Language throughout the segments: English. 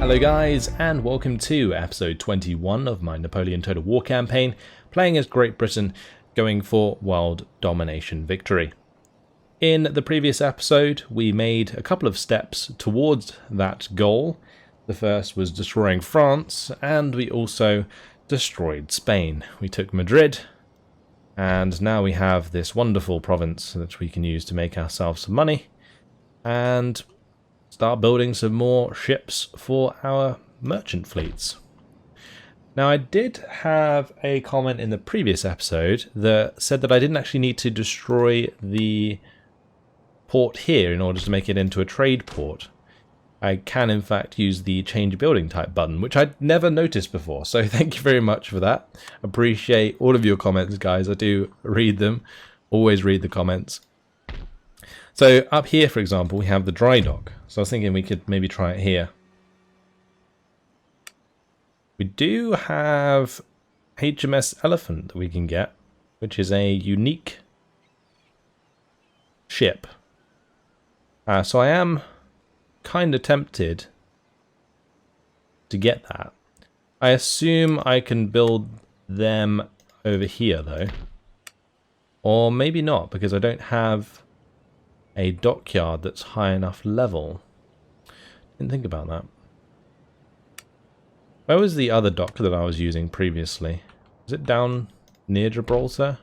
Hello guys, and welcome to episode 21 of my Napoleon Total War campaign, playing as Great Britain, going for world domination victory. In the previous episode, we made a couple of steps towards that goal. The first was destroying France, and we also destroyed Spain. We took Madrid, and now we have this wonderful province that we can use to make ourselves some money, and start building some more ships for our merchant fleets. Now, I did have a comment in the previous episode that said that I didn't actually need to destroy the port here in order to make it into a trade port. I can in fact use the change building type button, which I'd never noticed before, so thank you very much for that. Appreciate all of your comments, guys. I do read them, always read the comments. So up here, for example, we have the dry dock. So I was thinking we could maybe try it here. We do have HMS Elephant that we can get, which is a unique ship. So I am kind of tempted to get that. I assume I can build them over here though. Or maybe not, because I don't have a dockyard that's high enough level. Didn't think about that. Where was the other dock that I was using previously? Is it down near Gibraltar?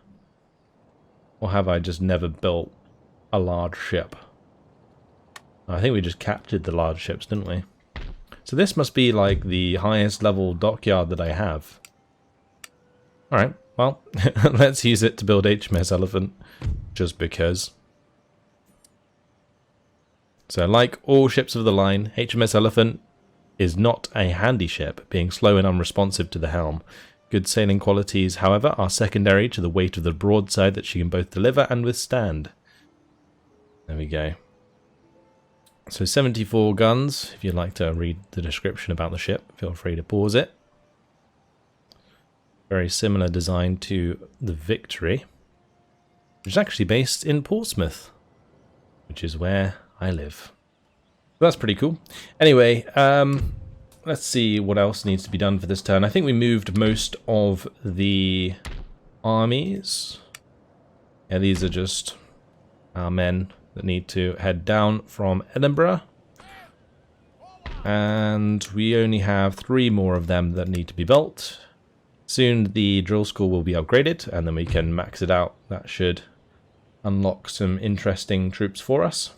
Or have I just never built a large ship? I think we just captured the large ships, didn't we? So this must be like the highest level dockyard that I have. Alright, well, let's use it to build HMS Elephant, just because. So like all ships of the line, HMS Elephant is not a handy ship, being slow and unresponsive to the helm. Good sailing qualities, however, are secondary to the weight of the broadside that she can both deliver and withstand. There we go. So 74 guns. If you'd like to read the description about the ship, feel free to pause it. Very similar design to the Victory, which is actually based in Portsmouth, which is where I live. That's pretty cool. Anyway, let's see what else needs to be done for this turn. I think we moved most of the armies. Yeah, these are just our men that need to head down from Edinburgh. And we only have 3 more of them that need to be built. Soon the drill school will be upgraded, and then we can max it out. That should unlock some interesting troops for us.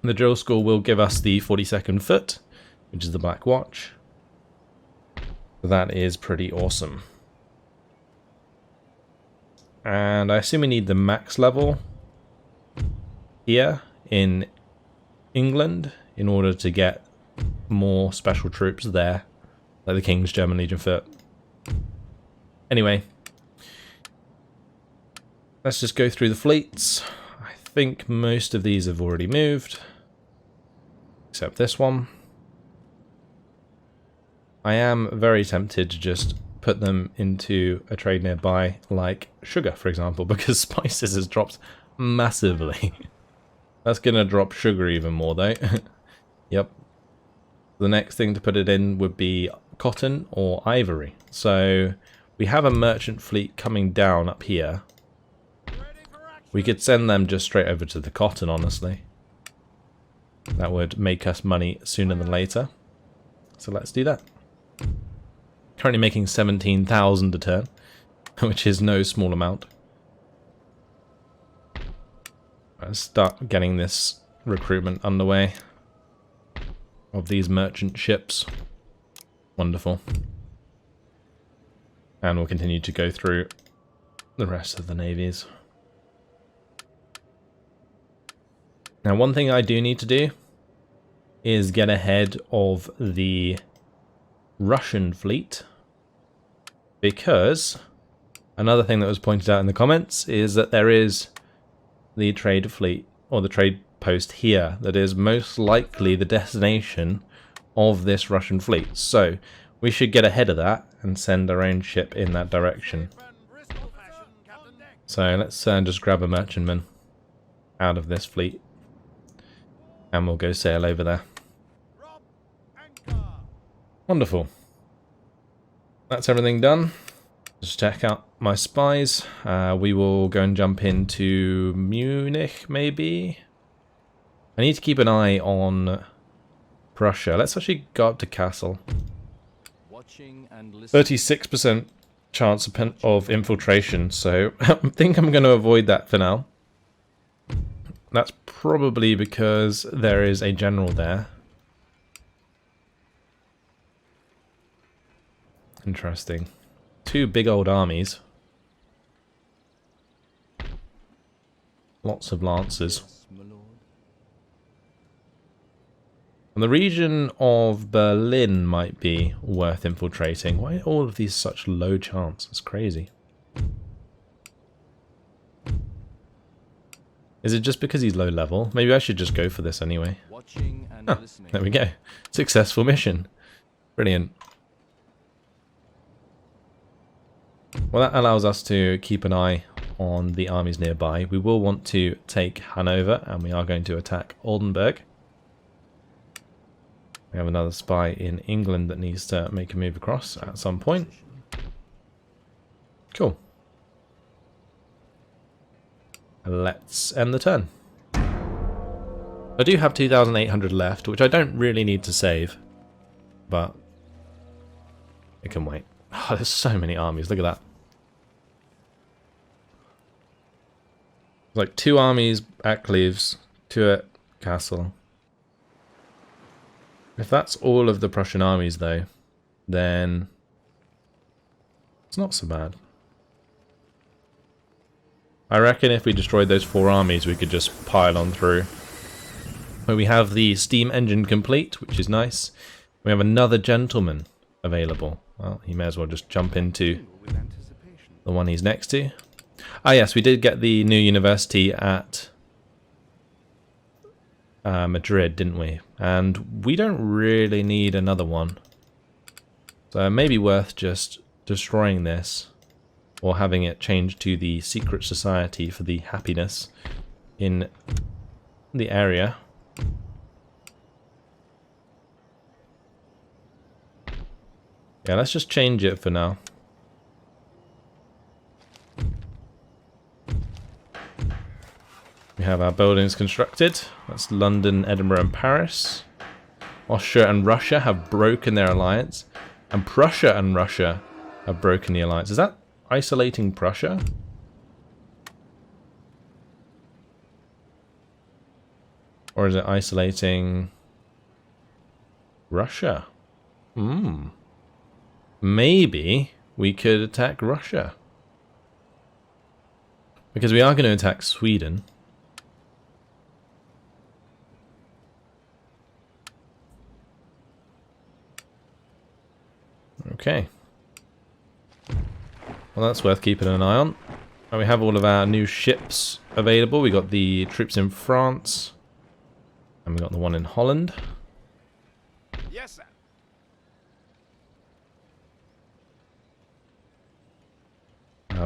The drill school will give us the 42nd Foot, which is the Black Watch. So that is pretty awesome. And I assume we need the max level here in England in order to get more special troops there, like the King's German Legion Foot. Anyway, let's just go through the fleets. I think most of these have already moved, except this one. I am very tempted to just put them into a trade nearby, like sugar, for example, because spices has dropped massively. That's going to drop sugar even more, though. Yep. The next thing to put it in would be cotton or ivory. So we have a merchant fleet coming down up here. We could send them just straight over to the cotton, honestly. That would make us money sooner than later. So let's do that. Currently making 17,000 a turn, which is no small amount. Let's start getting this recruitment underway of these merchant ships. Wonderful. And we'll continue to go through the rest of the navies. Now, one thing I do need to do is get ahead of the Russian fleet, because another thing that was pointed out in the comments is that there is the trade fleet, or the trade post here, that is most likely the destination of this Russian fleet. So we should get ahead of that and send our own ship in that direction. So let's just grab a merchantman out of this fleet, and we'll go sail over there. Wonderful. That's everything done. Just check out my spies. We will go and jump into Munich, maybe? I need to keep an eye on Prussia. Let's actually go up to Kassel. 36% chance of infiltration, so I think I'm going to avoid that for now. That's probably because there is a general there. Interesting. Two big old armies. Lots of lancers. And the region of Berlin might be worth infiltrating. Why are all of these such low chance? It's crazy. Is it just because he's low level? Maybe I should just go for this anyway. Oh, there we go. Successful mission. Brilliant. Well, that allows us to keep an eye on the armies nearby. We will want to take Hanover, and we are going to attack Oldenburg. We have another spy in England that needs to make a move across at some point. Cool. Let's end the turn. I do have 2,800 left, which I don't really need to save, but it can wait. Oh, there's so many armies. Look at that. Like 2 armies at Cleves, 2 at Kassel. If that's all of the Prussian armies, though, then it's not so bad. I reckon if we destroyed those 4 armies, we could just pile on through. But we have the steam engine complete, which is nice. We have another gentleman available. Well, he may as well just jump into the one he's next to. Ah, yes, we did get the new university at Madrid, didn't we? And we don't really need another one. So it may be worth just destroying this, or having it changed to the secret society for the happiness in the area. Yeah, let's just change it for now. We have our buildings constructed. That's London, Edinburgh and Paris. Austria and Russia have broken their alliance. And Prussia and Russia have broken the alliance. Is that isolating Prussia? Or is it isolating Russia? Maybe we could attack Russia. Because we are going to attack Sweden. Okay. Well, that's worth keeping an eye on. And we have all of our new ships available. We got the troops in France. And we got the one in Holland. Yes, sir.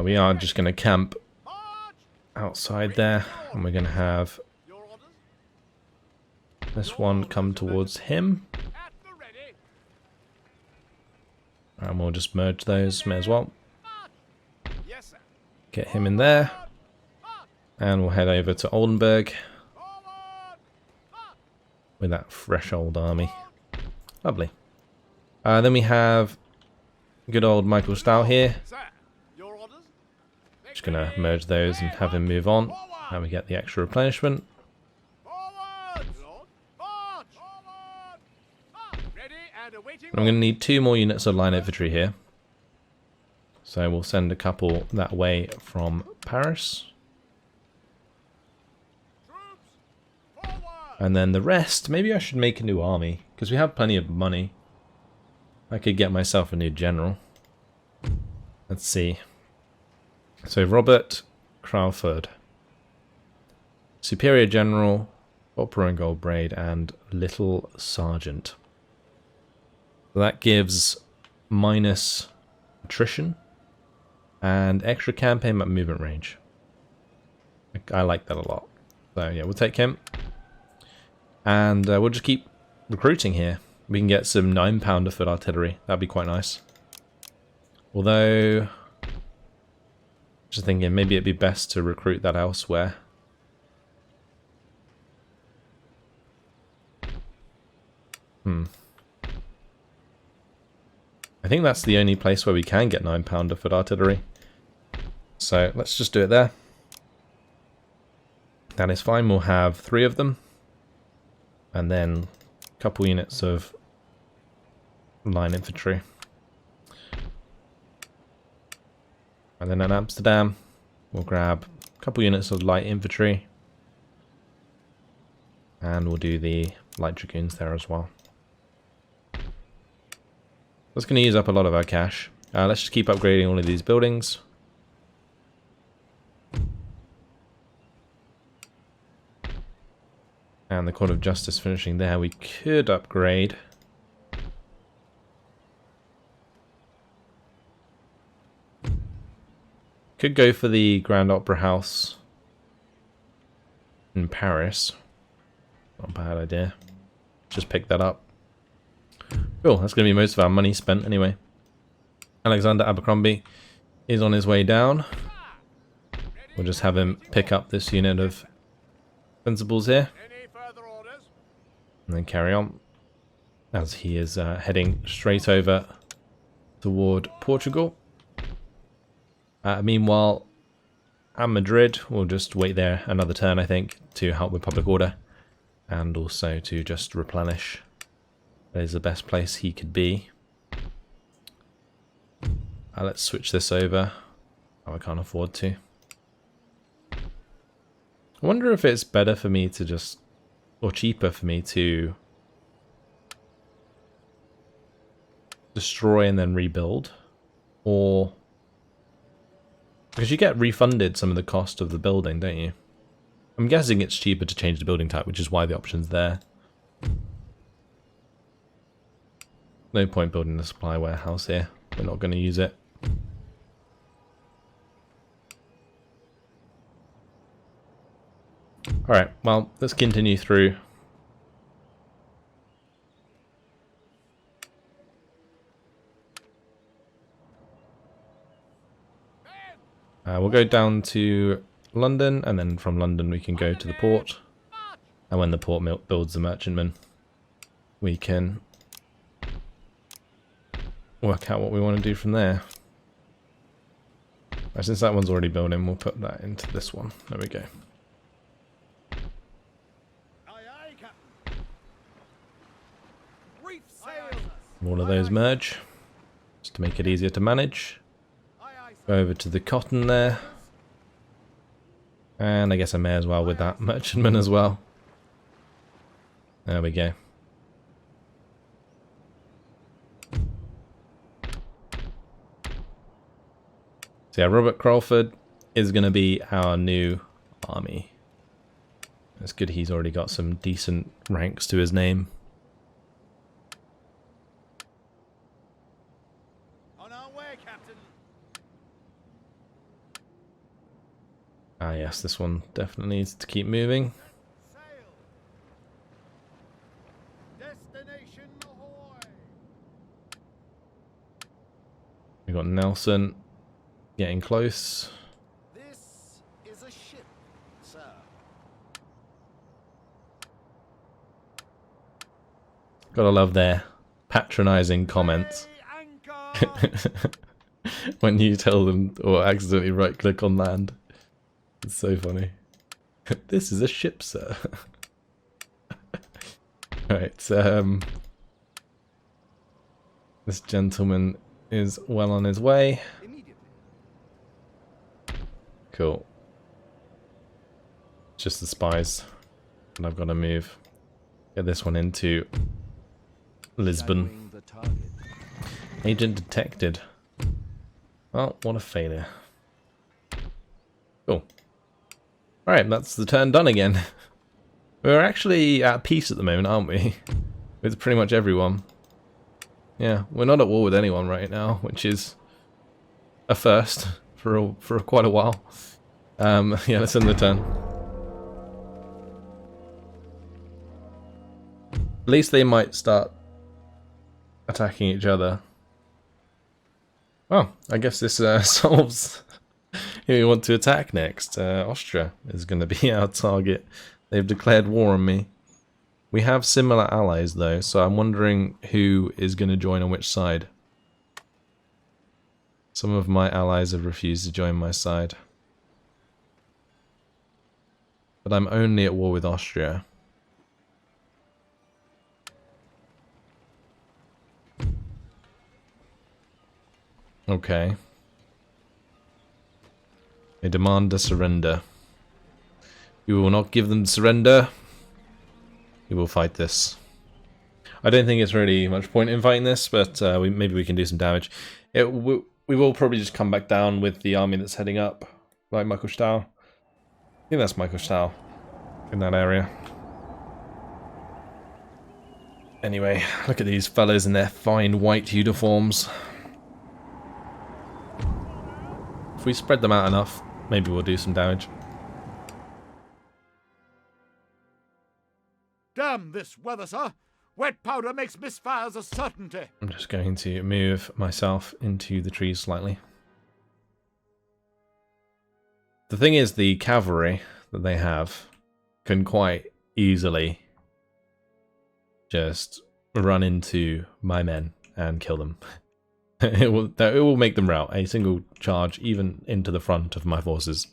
We are just going to camp outside there. And we're going to have this one come towards him. And we'll just merge those, may as well. Get him in there. And we'll head over to Oldenburg with that fresh old army. Lovely. Then we have good old Michael Stahl here. Just going to merge those and have him move on. And we get the extra replenishment. I'm going to need 2 more units of line infantry here. So we'll send a couple that way from Paris. And then the rest, maybe I should make a new army, because we have plenty of money. I could get myself a new general. Let's see. So Robert Crawford. Superior General, Opera and Gold Braid, and Little Sergeant. So that gives minus attrition and extra campaign map movement range. I like that a lot. So yeah, we'll take him. And we'll just keep recruiting here. We can get some 9-pounder foot artillery. That'd be quite nice. Although, just thinking maybe it'd be best to recruit that elsewhere. I think that's the only place where we can get 9-pounder foot artillery. So let's just do it there. That is fine. We'll have 3 of them. And then a couple units of line infantry. And then in Amsterdam, we'll grab a couple units of light infantry. And we'll do the light dragoons there as well. That's going to use up a lot of our cash. Let's just keep upgrading all of these buildings. And the Court of Justice finishing there. We could upgrade. Could go for the Grand Opera House in Paris. Not a bad idea. Just pick that up. Cool, that's going to be most of our money spent anyway. Alexander Abercrombie is on his way down. We'll just have him pick up this unit of Fencibles here. And then carry on. As he is heading straight over toward Portugal. Meanwhile, at Madrid, we'll just wait there another turn, I think, to help with public order. And also to just replenish. That is the best place he could be. Let's switch this over. Oh, I can't afford to. I wonder if it's better for me to just... or cheaper for me to... destroy and then rebuild. Or... because you get refunded some of the cost of the building, don't you? I'm guessing it's cheaper to change the building type, which is why the option's there. No point building a supply warehouse here. We're not going to use it. Alright, well, let's continue through. We'll go down to London, and then from London we can go to the port. And when the port builds the merchantman, we can work out what we want to do from there. Since that one's already building, we'll put that into this one. There we go. All of those merge, just to make it easier to manage. Go over to the cotton there. And I guess I may as well with that merchantman as well. There we go. So yeah, Robert Crawford is going to be our new army. It's good he's already got some decent ranks to his name. On our way, Captain. Ah yes, this one definitely needs to keep moving. Sail. Destination ahoy. We got Nelson getting close. This is a ship, sir. Gotta love their patronizing comments. When you tell them or accidentally right click on land. It's so funny. This is a ship, sir. Right, this gentleman is well on his way. Cool. Just the spies. And I've got to move. Get this one into Lisbon. Agent detected. Well, what a failure. Cool. Alright, that's the turn done again. We're actually at peace at the moment, aren't we? With pretty much everyone. Yeah, we're not at war with anyone right now, which is a first for quite a while. Yeah, let's end the turn. At least they might start attacking each other. Well, I guess this solves who we want to attack next. Austria is going to be our target. They've declared war on me. We have similar allies though, so I'm wondering who is going to join on which side. Some of my allies have refused to join my side. But I'm only at war with Austria. Okay. They demand a surrender. We will not give them surrender. We will fight this. I don't think it's really much point in fighting this, but maybe we can do some damage. We will probably just come back down with the army that's heading up, like Michael Stahl. I think that's Michael Stahl in that area. Anyway, look at these fellas in their fine white uniforms. If we spread them out enough, maybe we'll do some damage. Damn this weather, sir! Wet powder makes misfires a certainty. I'm just going to move myself into the trees slightly. The thing is, the cavalry that they have can quite easily just run into my men and kill them. It will make them rout a single charge even into the front of my forces.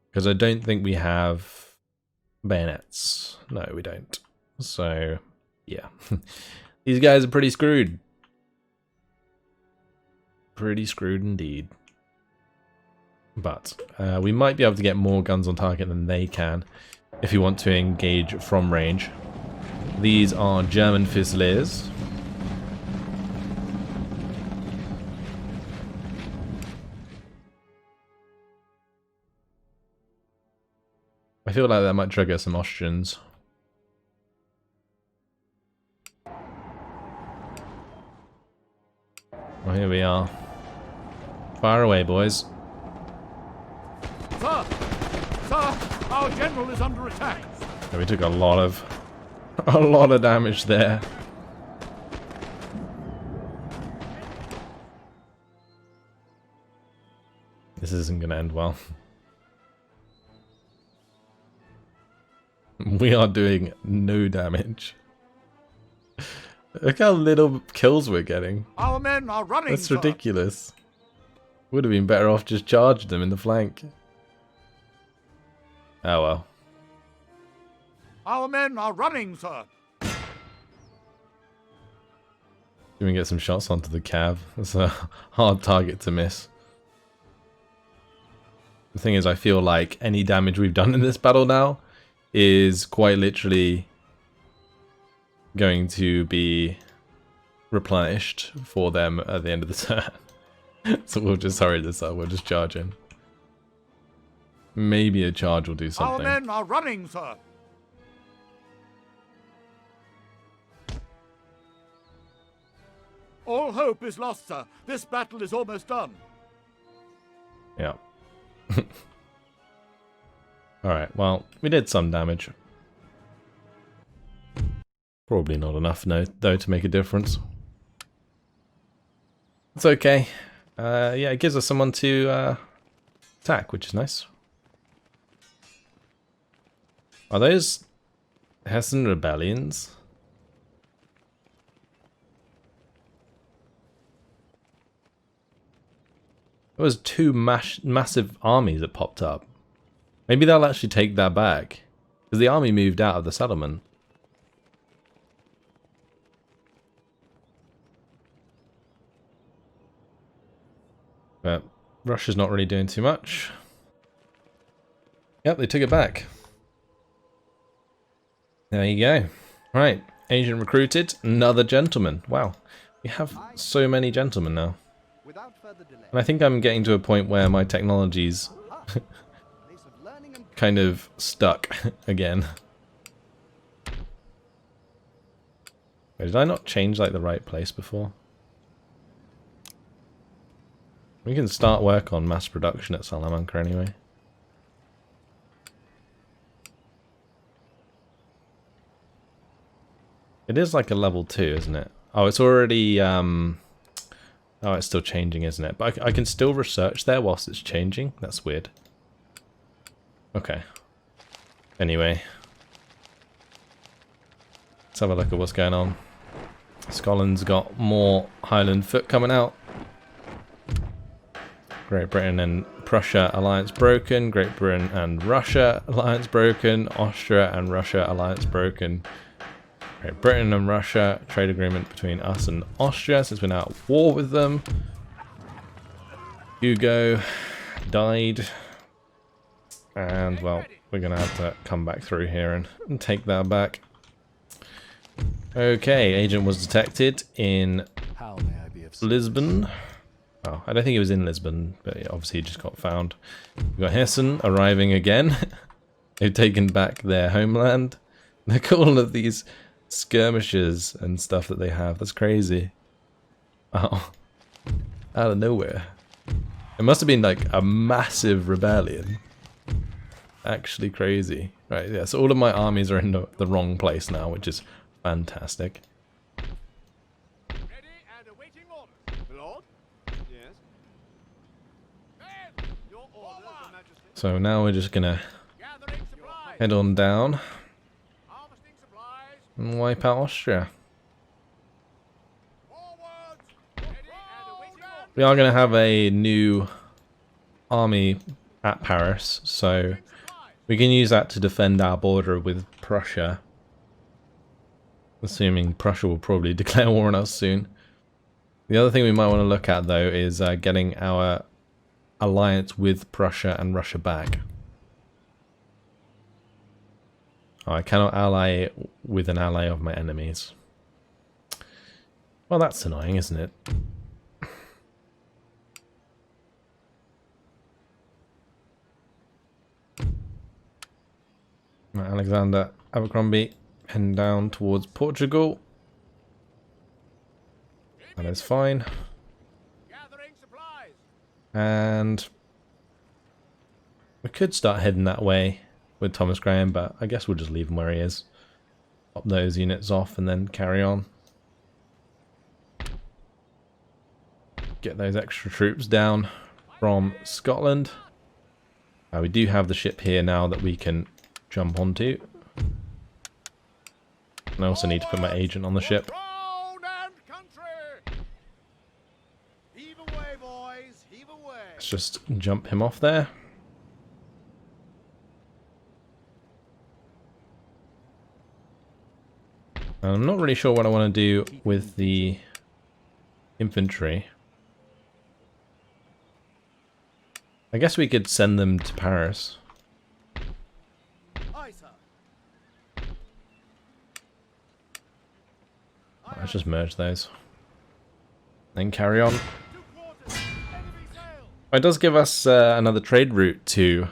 Because I don't think we have bayonets. No, we don't. So, yeah. These guys are pretty screwed. Pretty screwed indeed. But we might be able to get more guns on target than they can if you want to engage from range. These are German Fusiliers. I feel like that might trigger some Austrians. Well, here we are. Fire away, boys. Sir! Sir! Our general is under attack! Yeah, we took a lot of damage there. This isn't going to end well. We are doing no damage. Look how little kills we're getting. Our men are running, That's sir. ridiculous. Would have been better off just charging them in the flank. Oh well. Our men are running, sir. We can get some shots onto the cav. That's a hard target to miss. The thing is, I feel like any damage we've done in this battle now is quite literally going to be replenished for them at the end of the turn. So we'll just hurry this up, we'll just charge in. Maybe a charge will do something. Our men are running, sir. All hope is lost, sir. This battle is almost done. Yeah. Alright, well, we did some damage. Probably not enough, no, though, to make a difference. It's okay. Yeah, it gives us someone to attack, which is nice. Are those Hessen rebellions? There was two massive armies that popped up. Maybe they'll actually take that back. Because the army moved out of the settlement. But Russia's not really doing too much. Yep, they took it back. There you go. Right, agent recruited, another gentleman. Wow, we have so many gentlemen now. And I think I'm getting to a point where my technology's kind of stuck again. Wait, did I not change like the right place before? We can start work on mass production at Salamanca anyway. It is like a level 2, isn't it? Oh, it's already... Oh, it's still changing, isn't it? But I can still research there whilst it's changing. That's weird. Okay. Anyway. Let's have a look at what's going on. Scotland's got more Highland foot coming out. Great Britain and Prussia alliance broken. Great Britain and Russia alliance broken. Austria and Russia alliance broken. Great Britain and Russia trade agreement between us and Austria since we're now at war with them. Hugo died. And well, we're going to have to come back through here and take that back. Okay, agent was detected in Lisbon. Oh, I don't think he was in Lisbon, but obviously he just got found. We've got Hessen arriving again. They've taken back their homeland. Look at all of these skirmishes and stuff that they have. That's crazy. Oh, out of nowhere. It must have been like a massive rebellion. Actually crazy. Right, yeah, so all of my armies are in the wrong place now, which is fantastic. Ready and awaiting orders. My lord? Yes. Men, your orders, Your Majesty. So now we're just gonna Gathering supplies. head on down Harvesting supplies. and wipe out Austria. Forwards. Ready and awaiting orders. We are gonna have a new army at Paris, so we can use that to defend our border with Prussia. Assuming Prussia will probably declare war on us soon. The other thing we might want to look at, though, is getting our alliance with Prussia and Russia back. Oh, I cannot ally with an ally of my enemies. Well, that's annoying, isn't it? Right, Alexander Abercrombie heading down towards Portugal. That is fine. Gathering supplies. And we could start heading that way with Thomas Graham, but I guess we'll just leave him where he is. Pop those units off and then carry on. Get those extra troops down from Scotland. We do have the ship here now that we can jump onto. And I also need to put my agent on the ship. Crown and country. Heave away, boys. Heave away. Let's just jump him off there. And I'm not really sure what I want to do with the infantry. I guess we could send them to Paris. Aye, sir. Let's just merge those. Then carry on. 2 quarters. Enemy sail. It does give us another trade route to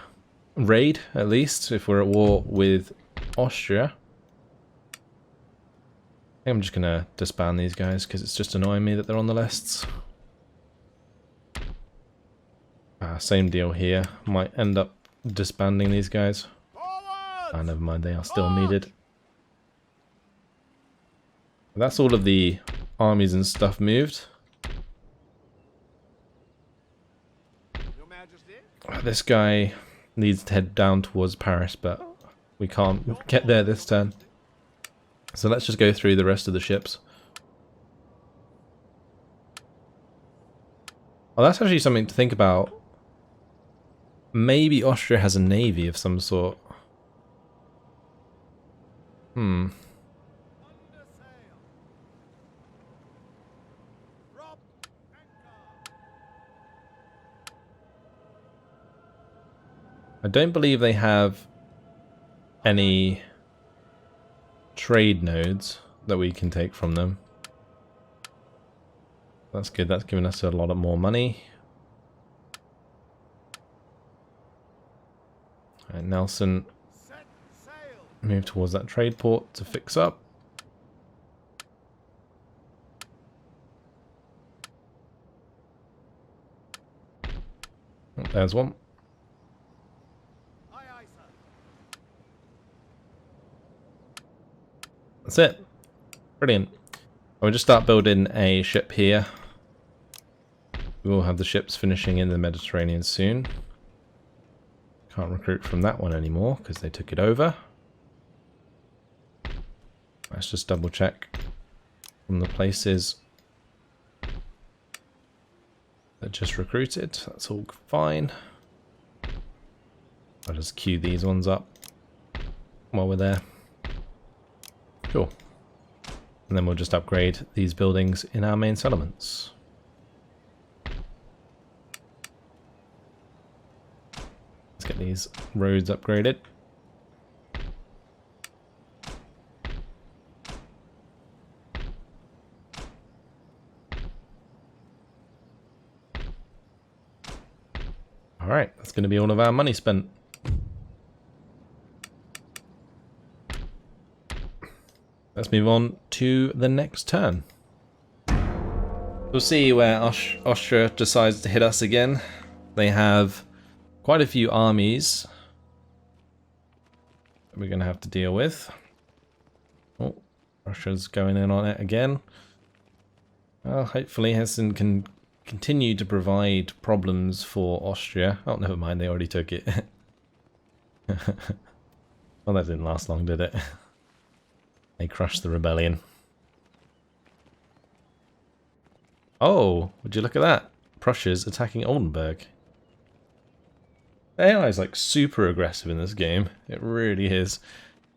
raid, at least, if we're at war with Austria. I think I'm just going to disband these guys, because it's just annoying me that they're on the lists. Same deal here. Might end up disbanding these guys. Forward. Never mind, they are still needed. That's all of the armies and stuff moved. Your Majesty. This guy needs to head down towards Paris, but we can't get there this turn. So let's just go through the rest of the ships. Oh, that's actually something to think about. Maybe Austria has a navy of some sort. Under sail. Drop anchor. I don't believe they have any trade nodes that we can take from them. That's good, that's giving us a lot of more money. Alright, Nelson, Set sail. move towards that trade port to fix up. Oh, there's one. Aye, aye, sir. That's it. Brilliant. I'll just start building a ship here. We will have the ships finishing in the Mediterranean soon. Can't recruit from that one anymore because they took it over. Let's just double check from the places that just recruited. That's all fine. I'll just queue these ones up while we're there. Cool. And then we'll just upgrade these buildings in our main settlements. Let's get these roads upgraded. Alright, that's going to be all of our money spent. Let's move on to the next turn. We'll see where Austria decides to hit us again. They have quite a few armies that we're going to have to deal with. Oh, Russia's going in on it again. Well, hopefully Hessen can continue to provide problems for Austria. Oh, never mind, they already took it. Well, that didn't last long, did it? They crushed the rebellion. Oh, would you look at that? Prussia's attacking Oldenburg. AI is like super aggressive in this game. It really is.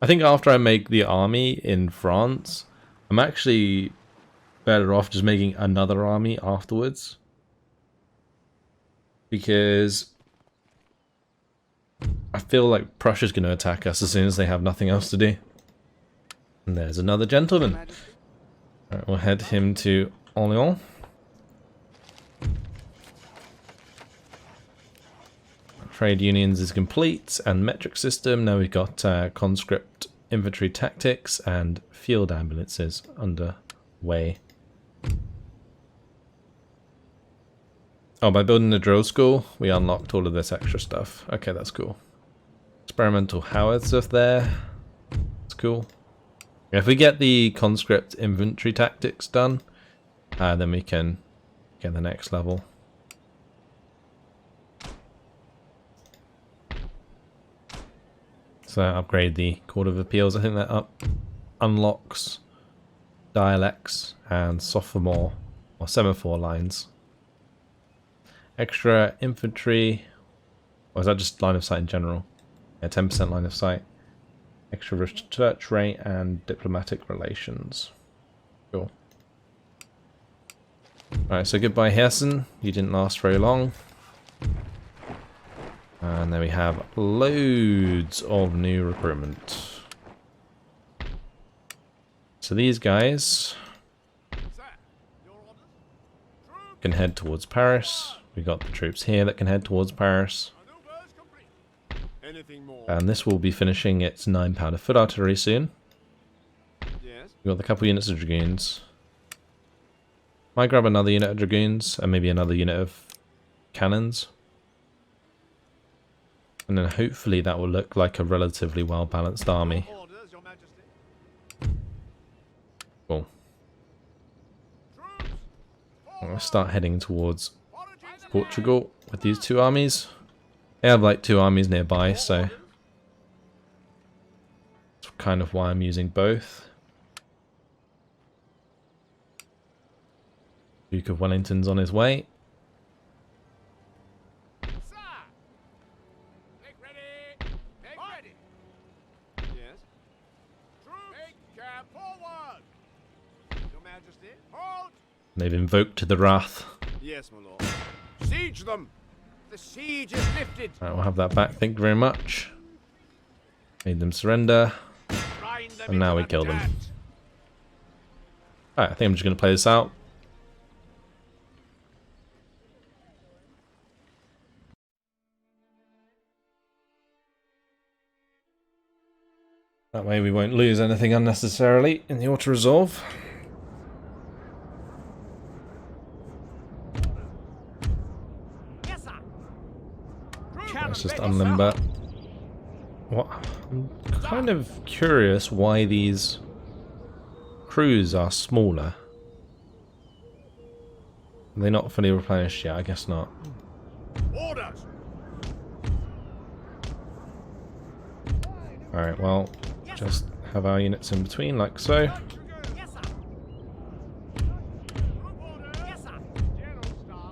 I think after I make the army in France, I'm actually better off just making another army afterwards. Because I feel like Prussia's going to attack us as soon as they have nothing else to do. And there's another gentleman. Alright, we'll head him to Orléans. Trade unions is complete, and metric system. Now we've got conscript infantry tactics and field ambulances underway. Oh, by building the drill school, we unlocked all of this extra stuff. Okay, that's cool. Experimental howitzer there. That's cool. If we get the conscript infantry tactics done, then we can get the next level. So upgrade the Court of Appeals. I think that unlocks dialects and sophomore or semaphore lines. Extra infantry, or is that just line of sight in general? Yeah, 10% line of sight. Extra research rate and diplomatic relations. Cool. Alright, so goodbye Hessen. You didn't last very long. And then we have loads of new recruitment. So these guys can head towards Paris. We got the troops here that can head towards Paris. And this will be finishing its 9-pounder foot artillery soon. We've got a couple units of dragoons. Might grab another unit of dragoons and maybe another unit of cannons. And then hopefully that will look like a relatively well-balanced army. Cool. I'm going to start heading towards Portugal with these two armies. They have like two armies nearby, so that's kind of why I'm using both. Duke of Wellington's on his way. They've invoked the wrath. Yes, my lord. Siege them! The siege is lifted! Alright, we'll have that back, thank you very much. Made them surrender. And now we kill them. Alright, I think I'm just going to play this out. That way we won't lose anything unnecessarily in the auto-resolve. Let's just unlimber. What? I'm kind of curious why these crews are smaller. Are they not fully replenished yet? I guess not. Orders! Alright, well, just have our units in between, like so. Yes, sir. Yes, sir. General staff.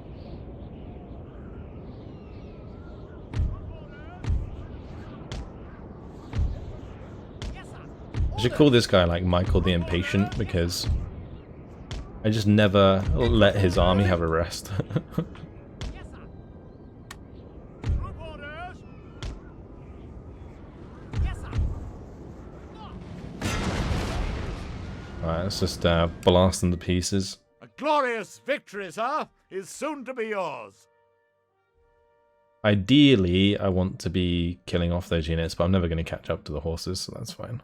Yes, sir. I should call this guy like Michael the Impatient, because I just never let his army have a rest. Yes, sir. Troop orders. Yes, sir. Alright, let's just blast them to pieces. A glorious victory, sir, is soon to be yours. Ideally, I want to be killing off those units, but I'm never going to catch up to the horses, so that's fine.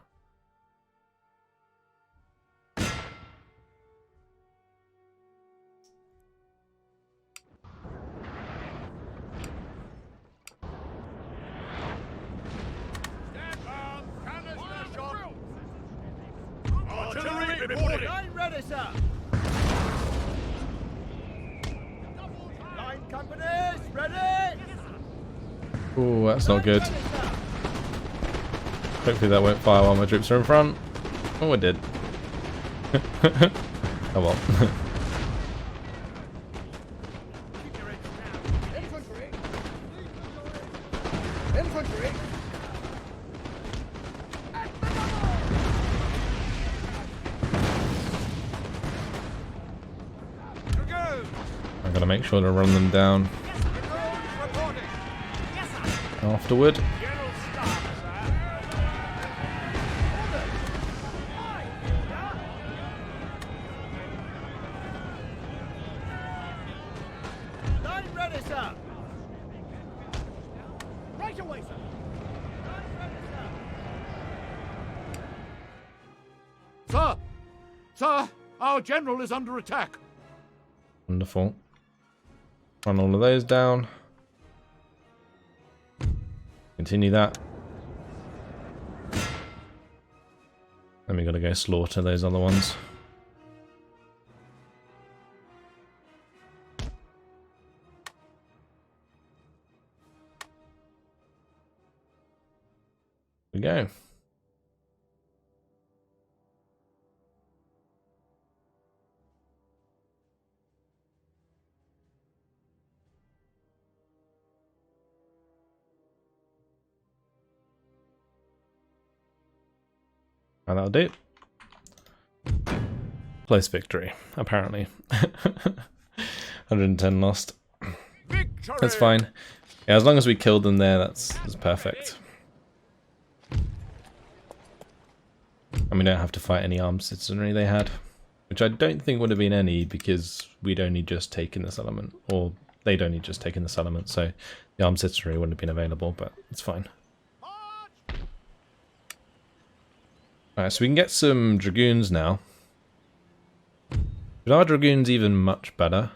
Stand firm. Canister shot. Artillery reporting. Line ready, sir. Line companies ready. Ooh, that's not good. Hopefully that won't fire while my troops are in front. Oh, it did. Oh well. Infantry. Infantry. Dragoons. I'm gonna make sure to run them down Dragoons reporting. Yes, sir. afterward. General staff, sir. Line ready, sir. Right away, sir. Line ready, sir. Sir! Sir, our general is under attack. Wonderful. Run all of those down. Continue that. Then we gotta go slaughter those other ones. We go. And that'll do. Close victory, apparently. 110 lost. Victory! That's fine. Yeah, as long as we killed them there, that's perfect. And we don't have to fight any armed citizenry they had. Which I don't think would have been any, because we'd only just taken the settlement. Or they'd only just taken the settlement, so the armed citizenry wouldn't have been available, but it's fine. Alright, so we can get some dragoons now. But are dragoons even much better?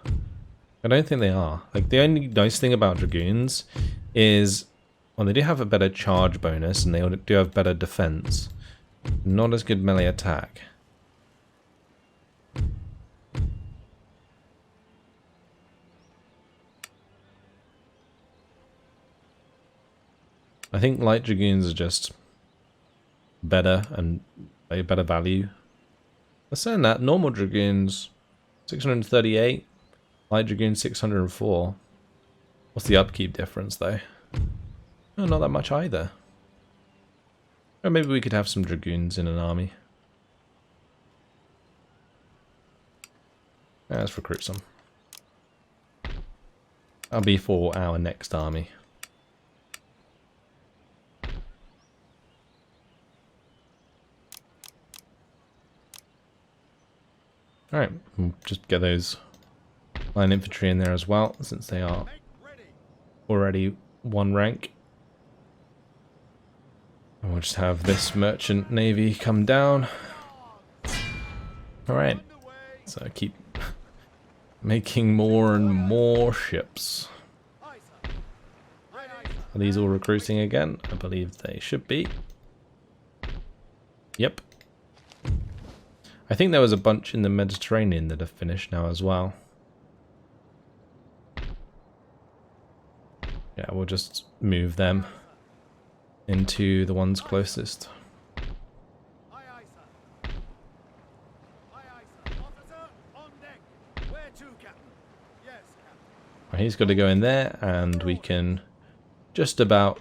I don't think they are. Like, the only nice thing about dragoons is, well, they do have a better charge bonus, and they do have better defense. Not as good melee attack. I think light dragoons are just better and a better value. Let's say that normal dragoons 638, light dragoons 604. What's the upkeep difference though? Oh, not that much either. Or maybe we could have some dragoons in an army. Let's recruit some. That'll be for our next army. Alright, we'll just get those line infantry in there as well, since they are already one rank. And we'll just have this merchant navy come down. Alright, so keep making more and more ships. Are these all recruiting again? I believe they should be. Yep. I think there was a bunch in the Mediterranean that have finished now as well. Yeah, we'll just move them into the ones closest. Aye, aye, sir. Aye, aye, sir. Officer, on deck. Where to, Captain? Yes, Captain. He's got to go in there, and we can just about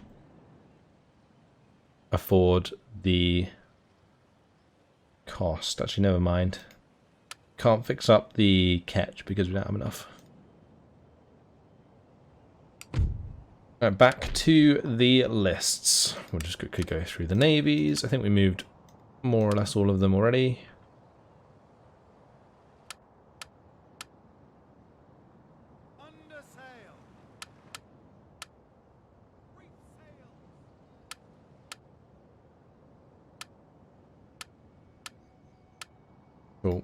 afford the cost. Actually, never mind. Can't fix up the catch because we don't have enough. Right, back to the lists. We'll just quickly go through the navies. I think we moved more or less all of them already. Under sail. Reef sail. Cool.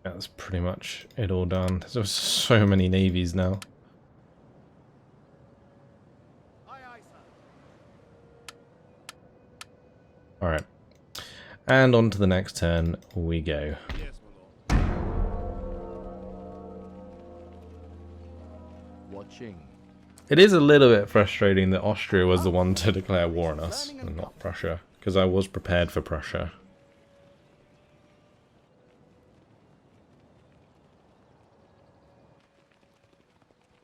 That's pretty much it all done. There's so many navies now. Alright. And on to the next turn we go. Yes, my lord. Watching. It is a little bit frustrating that Austria was the one to declare war on us, and not Prussia, because I was prepared for Prussia.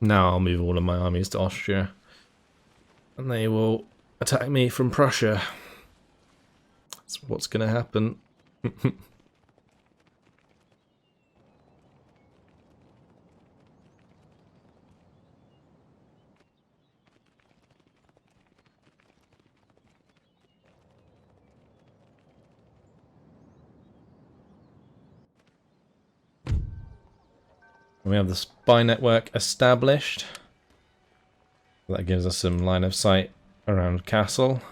Now I'll move all of my armies to Austria, and they will attack me from Prussia. That's what's going to happen. We have the spy network established. That gives us some line of sight around castle.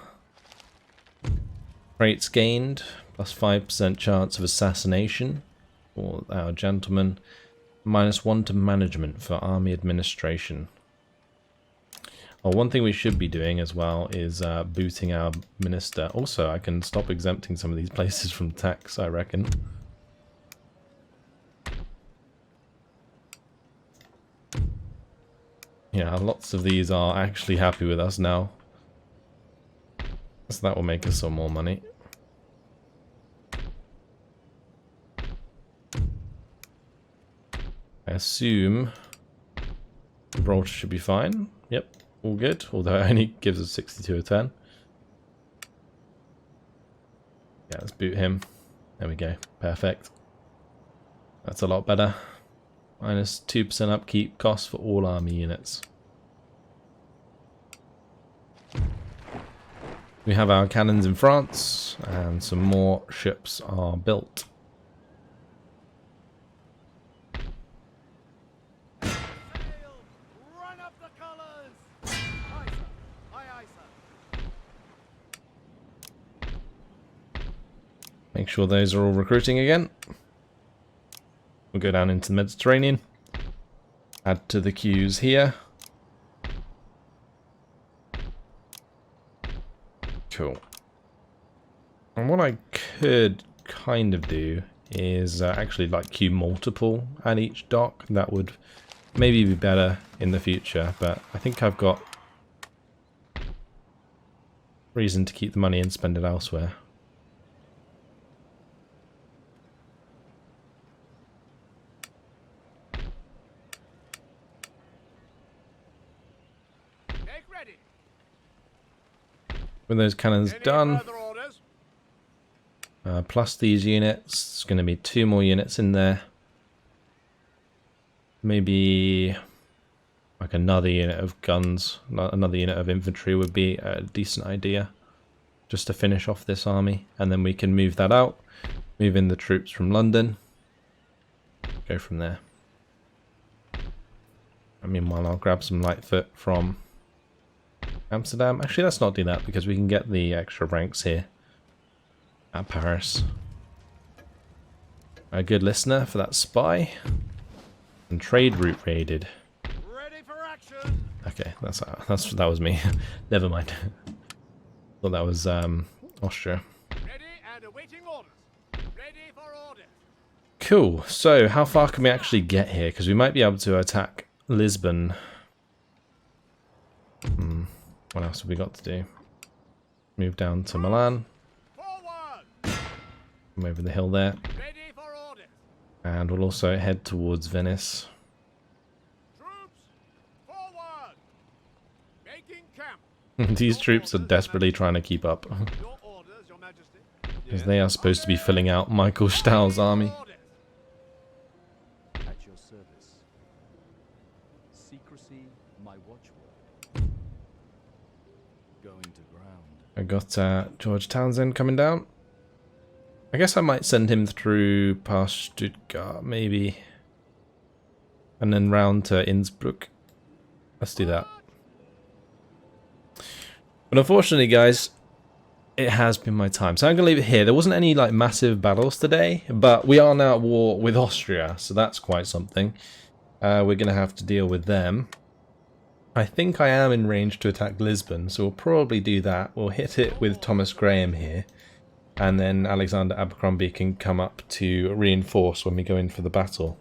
Traits gained, plus 5% chance of assassination for our gentleman. -1 to management for army administration. Oh, one thing we should be doing as well is booting our minister. Also, I can stop exempting some of these places from tax, I reckon. Yeah, lots of these are actually happy with us now. So that will make us some more money. I assume Gibraltar should be fine. Yep, all good. Although it only gives us 62 a turn. Yeah, let's boot him. There we go. Perfect. That's a lot better. -2% upkeep cost for all army units. We have our cannons in France, and some more ships are built. Run up the colours! Aye, sir. Aye, aye, sir. Make sure those are all recruiting again. We'll go down into the Mediterranean. Add to the queues here. Cool. And what I could kind of do is actually like queue multiple at each dock. That would maybe be better in the future, but I think I've got reason to keep the money and spend it elsewhere. Take ready. With those cannons Any done, further orders? plus these units, it's going to be 2 more units in there. Maybe like another unit of guns, another unit of infantry would be a decent idea. Just to finish off this army, and then we can move that out, move in the troops from London, go from there. And meanwhile, I'll grab some Lightfoot from Amsterdam. Actually, let's not do that because we can get the extra ranks here at Paris. A good listener for that spy. And trade route raided. Ready for action! Okay, that was me. Never mind. Thought that was Austria. Ready and awaiting orders. Ready for orders. Cool. So, how far can we actually get here? Because we might be able to attack Lisbon. What else have we got to do? Move down to Milan. Forward! Come over the hill there. Ready for orders. And we'll also head towards Venice. Troops, forward! Making camp. These troops are desperately trying to keep up. Your orders, Your Majesty. Because they are supposed to be filling out Michael Stahl's army. Orders. At your service. Secrecy, my watchword. Going to ground. I got George Townsend coming down. I guess I might send him through past Stuttgart, maybe. And then round to Innsbruck. Let's do that. But unfortunately, guys, it has been my time. So I'm going to leave it here. There wasn't any like massive battles today, but we are now at war with Austria, so that's quite something. We're going to have to deal with them. I think I am in range to attack Lisbon, so we'll probably do that. We'll hit it with Thomas Graham here, and then Alexander Abercrombie can come up to reinforce when we go in for the battle.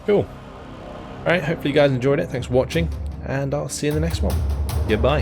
Cool. Alright, hopefully you guys enjoyed it. Thanks for watching, and I'll see you in the next one. Goodbye.